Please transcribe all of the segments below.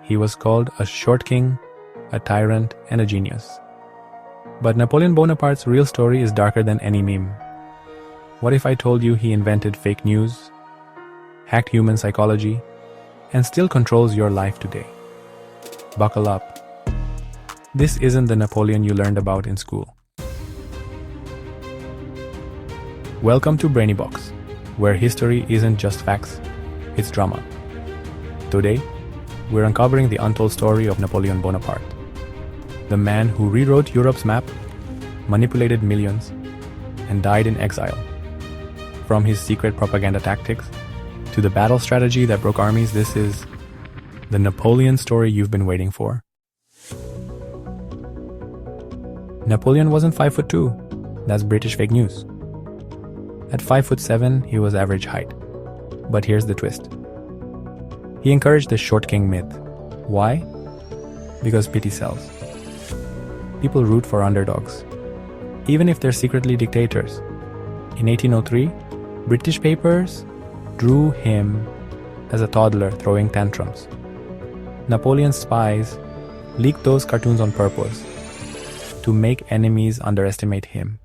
He was called a short king, a tyrant, and a genius. But Napoleon Bonaparte's real story is darker than any meme. What if I told you he invented fake news, hacked human psychology, and still controls your life today? Buckle up. This isn't the Napoleon you learned about in school. Welcome to Brainybox, where history isn't just facts, it's drama. Today, we're uncovering the untold story of Napoleon Bonaparte, the man who rewrote Europe's map, manipulated millions, and died in exile. From his secret propaganda tactics to the battle strategy that broke armies, this is the Napoleon story you've been waiting for. Napoleon wasn't 5'2", that's British fake news. At 5'7", he was average height. But here's the twist. He encouraged the short king myth. Why? Because pity sells. People root for underdogs, even if they're secretly dictators. In 1803, British papers drew him as a toddler throwing tantrums. Napoleon's spies leaked those cartoons on purpose to make enemies underestimate him.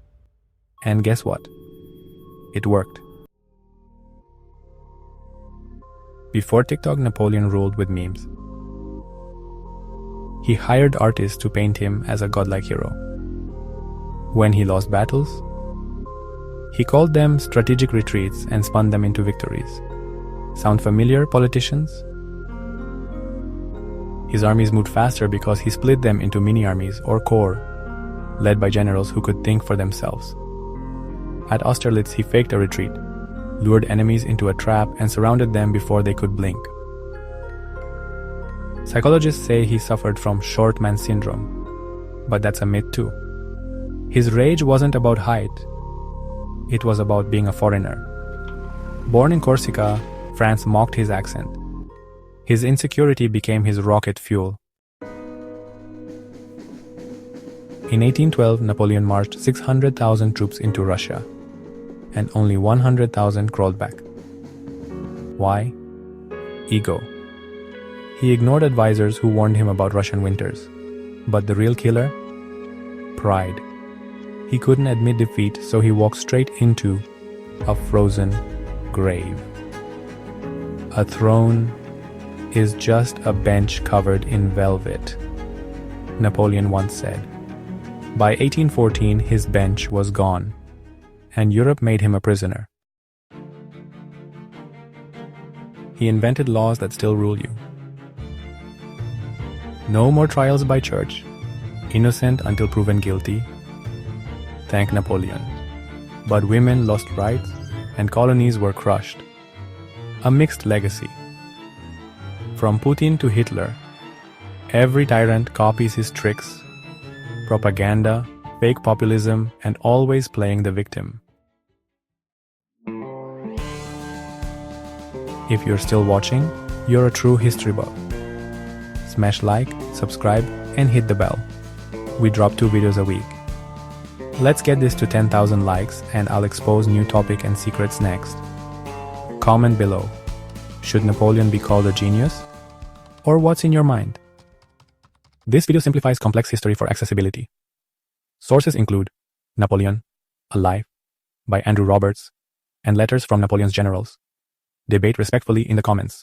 And guess what? It worked. Before TikTok, Napoleon ruled with memes. He hired artists to paint him as a godlike hero. When he lost battles, he called them strategic retreats and spun them into victories. Sound familiar, politicians? His armies moved faster because he split them into mini-armies or corps, led by generals who could think for themselves. At Austerlitz, he faked a retreat, lured enemies into a trap, and surrounded them before they could blink. Psychologists say he suffered from short man syndrome, but that's a myth too. His rage wasn't about height, it was about being a foreigner. Born in Corsica, France mocked his accent. His insecurity became his rocket fuel. In 1812, Napoleon marched 600,000 troops into Russia, and only 100,000 crawled back. Why? Ego. He ignored advisors who warned him about Russian winters. But the real killer? Pride. He couldn't admit defeat, so he walked straight into a frozen grave. A throne is just a bench covered in velvet, Napoleon once said. By 1814, his bench was gone, and Europe made him a prisoner. He invented laws that still rule you. No more trials by church, innocent until proven guilty. Thank Napoleon. But women lost rights, and colonies were crushed. A mixed legacy. From Putin to Hitler, every tyrant copies his tricks, propaganda, fake populism, and always playing the victim. If you're still watching, you're a true history buff. Smash like, subscribe, and hit the bell. We drop 2 videos a week. Let's get this to 10,000 likes, and I'll expose new topic and secrets next. Comment below. Should Napoleon be called a genius? Or what's in your mind? This video simplifies complex history for accessibility. Sources include Napoleon, A Life by Andrew Roberts, and letters from Napoleon's generals. Debate respectfully in the comments.